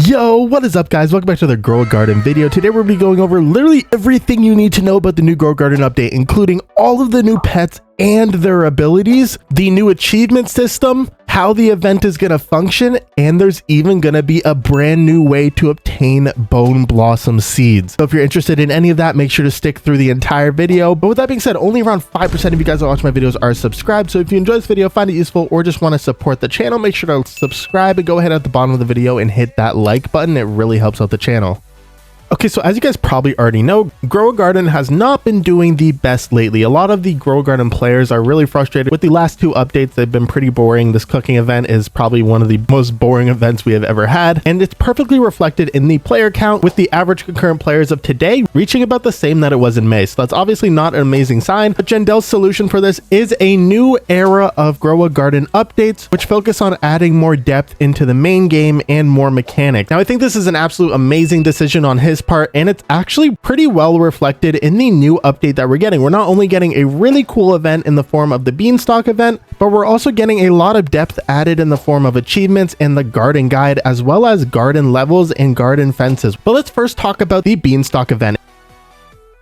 Yo, what is up guys? Welcome back to the Grow a Garden video. Today we're going to be going over literally everything you need to know about the new Grow a Garden update, including all of the new pets and their abilities, the new achievement system, how the event is going to function, and there's even going to be a brand new way to obtain Bone Blossom seeds. So if you're interested in any of that, make sure to stick through the entire video. But with that being said, only around 5% of you guys that watch my videos are subscribed. So if you enjoy this video, find it useful, or just want to support the channel, make sure to subscribe and go ahead at the bottom of the video and hit that like button. It really helps out the channel. Okay, so as you guys probably already know, Grow a Garden has not been doing the best lately. A lot of the Grow a Garden players are really frustrated with the last two updates. They've been pretty boring. This cooking event is probably one of the most boring events we have ever had, and it's perfectly reflected in the player count, with the average concurrent players of today reaching about the same that it was in May. So that's obviously not an amazing sign, but Jendel's solution for this is a new era of Grow a Garden updates, which focus on adding more depth into the main game and more mechanics. Now, I think this is an absolute amazing decision on his part, and it's actually pretty well reflected in the new update that we're getting. We're not only getting a really cool event in the form of the Beantock Event, but we're also getting a lot of depth added in the form of achievements and the garden guide, as well as garden levels and garden fences. But let's first talk about the Beantock Event.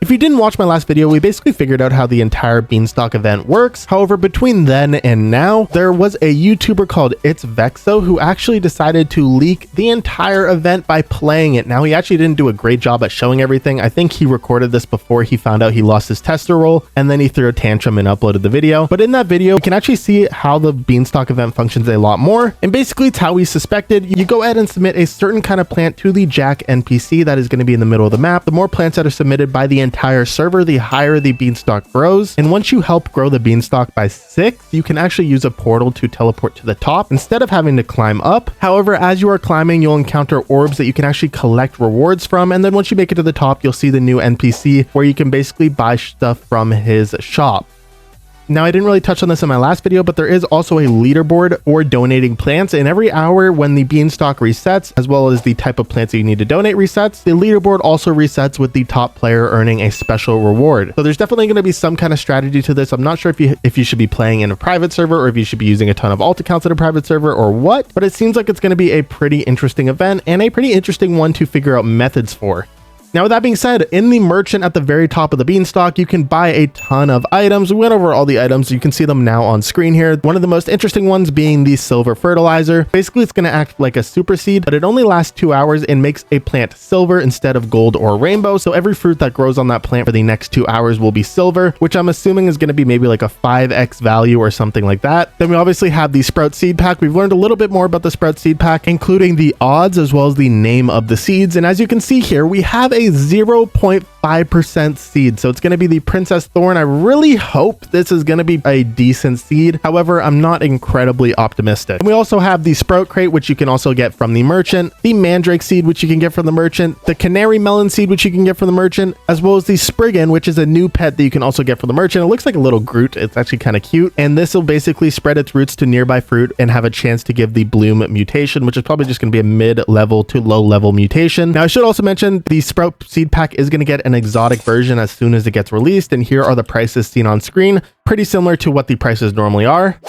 If you didn't watch my last video, we basically figured out how the entire Beantock event works. However, between then and now, there was a YouTuber called It's Vexo who actually decided to leak the entire event by playing it. Now, he actually didn't do a great job at showing everything. I think he recorded this before he found out he lost his tester role, and then he threw a tantrum and uploaded the video. But in that video, you can actually see how the Beantock event functions a lot more. And basically, it's how we suspected. You go ahead and submit a certain kind of plant to the GAG NPC that is going to be in the middle of the map. The more plants that are submitted by the entire server, the higher the beanstalk grows. And once you help grow the beanstalk by 6, you can actually use a portal to teleport to the top instead of having to climb up. However, as you are climbing, you'll encounter orbs that you can actually collect rewards from. And then once you make it to the top, you'll see the new NPC where you can basically buy stuff from his shop. Now, I didn't really touch on this in my last video, but there is also a leaderboard for donating plants, and every hour when the beanstalk resets, as well as the type of plants that you need to donate resets, the leaderboard also resets with the top player earning a special reward. So there's definitely going to be some kind of strategy to this. I'm not sure if you should be playing in a private server, or if you should be using a ton of alt accounts in a private server, or what, but it seems like it's going to be a pretty interesting event and a pretty interesting one to figure out methods for. Now, with that being said, in the merchant at the very top of the beanstalk, you can buy a ton of items. We went over all the items. You can see them now on screen here. One of the most interesting ones being the silver fertilizer. Basically, it's going to act like a super seed, but it only lasts 2 hours and makes a plant silver instead of gold or rainbow. So every fruit that grows on that plant for the next 2 hours will be silver, which I'm assuming is going to be maybe like a 5x value or something like that. Then we obviously have the sprout seed pack. We've learned a little bit more about the sprout seed pack, including the odds as well as the name of the seeds. And as you can see here, we have a 0.5% seed, so it's going to be the Princess Thorn. I really hope this is going to be a decent seed. However, I'm not incredibly optimistic. And we also have the sprout crate, which you can also get from the merchant, the mandrake seed, which you can get from the merchant, the canary melon seed, which you can get from the merchant, as well as the spriggan, which is a new pet that you can also get from the merchant. It looks like a little Groot. It's actually kind of cute, and this will basically spread its roots to nearby fruit and have a chance to give the bloom mutation, which is probably just going to be a mid-level to low-level mutation. Now, I should also mention the sprout seed pack is going to get an exotic version as soon as it gets released, and here are the prices seen on screen, pretty similar to what the prices normally are.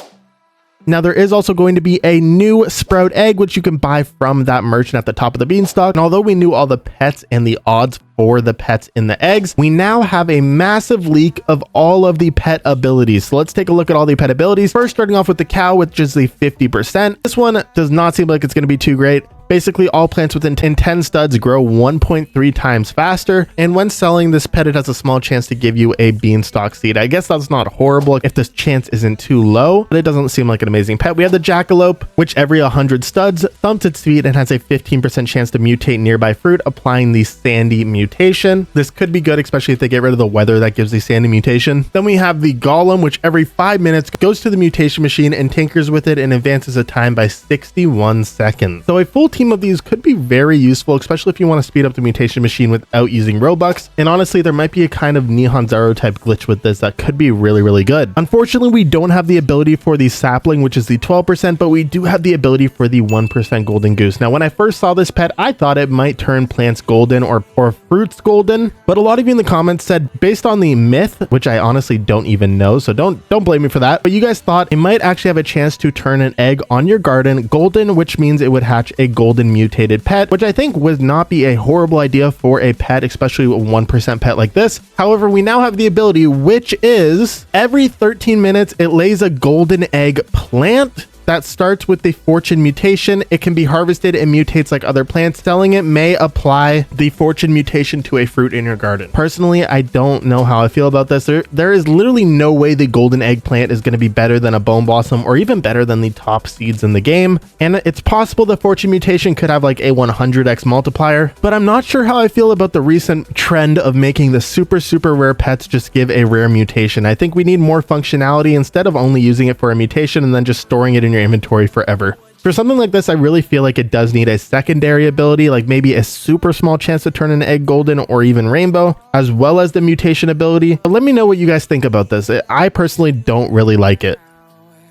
Now, there is also going to be a new sprout egg, which you can buy from that merchant at the top of the beanstalk. And although we knew all the pets and the odds for the pets in the eggs, we now have a massive leak of all of the pet abilities. So let's take a look at all the pet abilities. First, starting off with the cow, which is the 50%. This one does not seem like it's going to be too great. Basically, all plants within 10 studs grow 1.3 times faster, and when selling this pet, it has a small chance to give you a beanstalk seed. I guess that's not horrible if this chance isn't too low, but it doesn't seem like an amazing pet. We have the jackalope, which every 100 studs thumps its feet and has a 15% chance to mutate nearby fruit, applying the sandy mutation. This could be good, especially if they get rid of the weather that gives the sandy mutation. Then we have the golem, which every 5 minutes goes to the mutation machine and tinkers with it and advances the time by 61 seconds. So a full team of these could be very useful, especially if you want to speed up the mutation machine without using Robux. And honestly, there might be a kind of Nihon Zero type glitch with this that could be really, really good. Unfortunately, we don't have the ability for the sapling, which is the 12%, but we do have the ability for the 1% golden goose. Now, when I first saw this pet, I thought it might turn plants golden or fruits golden, but a lot of you in the comments said, based on the myth, which I honestly don't even know, so don't blame me for that, but you guys thought it might actually have a chance to turn an egg on your garden golden, which means it would hatch a golden golden mutated pet, which I think would not be a horrible idea for a pet, especially a 1% pet like this. However, we now have the ability, which is every 13 minutes, it lays a golden egg plant that starts with the fortune mutation. It can be harvested and mutates like other plants. Selling it may apply the fortune mutation to a fruit in your garden. Personally, I don't know how I feel about this. There is literally no way the golden eggplant is going to be better than a bone blossom or even better than the top seeds in the game. And it's possible the fortune mutation could have like a 100x multiplier, but I'm not sure how I feel about the recent trend of making the super rare pets just give a rare mutation. I think we need more functionality instead of only using it for a mutation and then just storing it in your inventory forever. For something like this, I really feel like it does need a secondary ability, like maybe a super small chance to turn an egg golden or even rainbow, as well as the mutation ability. But let me know what you guys think about this. I personally don't really like it.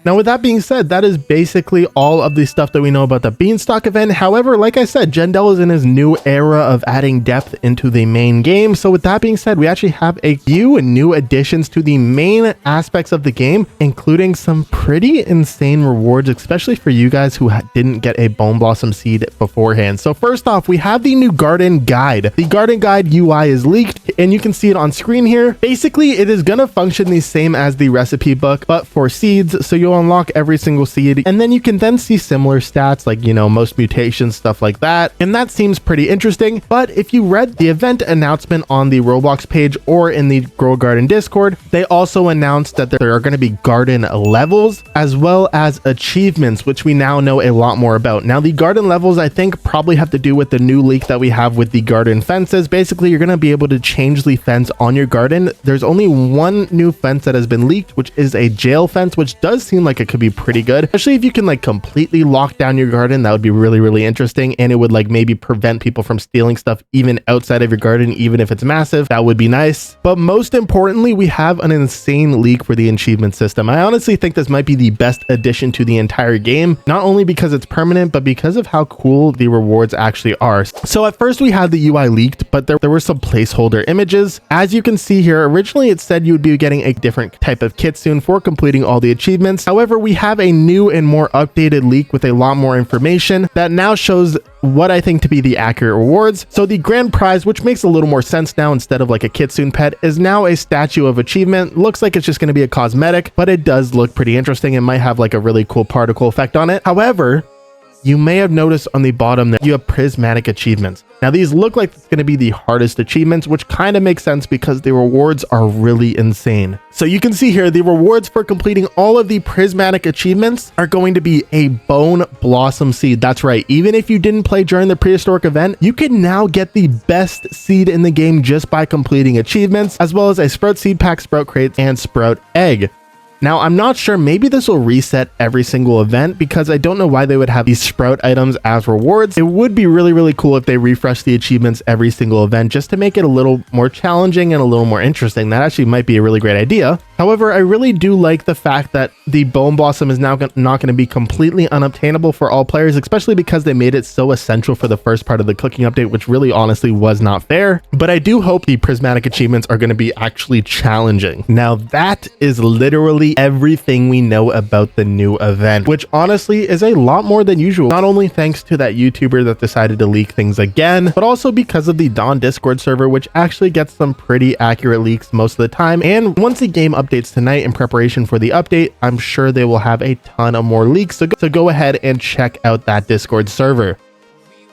Now, with that being said, that is basically all of the stuff that we know about the Beantock event. However, like I said, Jendel is in his new era of adding depth into the main game. So with that being said, we actually have a few new additions to the main aspects of the game, including some pretty insane rewards, especially for you guys who didn't get a Bone Blossom seed beforehand. So first off, we have the new garden guide. The garden guide UI is leaked and you can see it on screen here. Basically, it is going to function the same as the recipe book, but for seeds. So you'll unlock every single seed and then you can then see similar stats like, you know, most mutations, stuff like that. And that seems pretty interesting. But if you read the event announcement on the Roblox page or in the Grow Garden Discord, they also announced that there are going to be garden levels as well as achievements, which we now know a lot more about. Now, the garden levels, I think, probably have to do with the new leak that we have with the garden fences. Basically, you're going to be able to change the fence on your garden. There's only one new fence that has been leaked, which is a jail fence, which does seem like it could be pretty good, especially if you can like completely lock down your garden. That would be really interesting, and it would like maybe prevent people from stealing stuff even outside of your garden, even if it's massive. That would be nice. But most importantly, we have an insane leak for the achievement system. I honestly think this might be the best addition to the entire game, not only because it's permanent, but because of how cool the rewards actually are. So at first we had the UI leaked, but there were some placeholder images. As you can see here, originally it said you would be getting a different type of kit soon for completing all the achievements. However, we have a new and more updated leak with a lot more information that now shows what I think to be the accurate rewards. So the grand prize, which makes a little more sense now instead of like a kitsune pet, is now a statue of achievement. Looks like it's just going to be a cosmetic, but it does look pretty interesting and might have like a really cool particle effect on it. However, you may have noticed on the bottom that you have prismatic achievements. Now these look like it's going to be the hardest achievements, which kind of makes sense because the rewards are really insane. So you can see here the rewards for completing all of the prismatic achievements are going to be a bone blossom seed. That's right. Even if you didn't play during the prehistoric event, you can now get the best seed in the game just by completing achievements, as well as a sprout seed pack, sprout crate, and sprout egg. Now, I'm not sure, maybe this will reset every single event because I don't know why they would have these sprout items as rewards. It would be really cool if they refresh the achievements every single event just to make it a little more challenging and a little more interesting. That actually might be a really great idea. However, I really do like the fact that the Bone Blossom is now not going to be completely unobtainable for all players, especially because they made it so essential for the first part of the cooking update, which really honestly was not fair. But I do hope the prismatic achievements are going to be actually challenging. Now, that is literally everything we know about the new event, which honestly is a lot more than usual. Not only thanks to that YouTuber that decided to leak things again, but also because of the Dawn Discord server, which actually gets some pretty accurate leaks most of the time. And once the game updates tonight in preparation for the update, I'm sure they will have a ton of more leaks. So go ahead and check out that Discord server.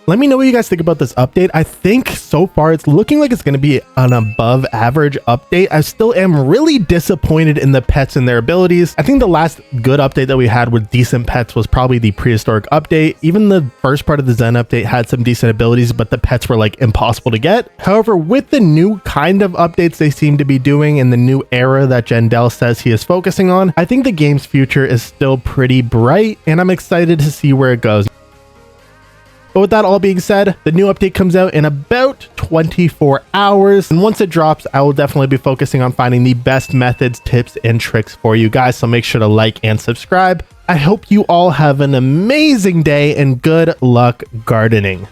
Let me know what you guys think about this update. I think so far it's looking like it's going to be an above average update. I still am really disappointed in the pets and their abilities. I think the last good update that we had with decent pets was probably the prehistoric update. Even the first part of the Zen update had some decent abilities, but the pets were like impossible to get. However, with the new kind of updates they seem to be doing in the new era that Jendel says he is focusing on, I think the game's future is still pretty bright and I'm excited to see where it goes. But with that all being said, the new update comes out in about 24 hours. And once it drops, I will definitely be focusing on finding the best methods, tips, and tricks for you guys. So make sure to like and subscribe. I hope you all have an amazing day and good luck gardening.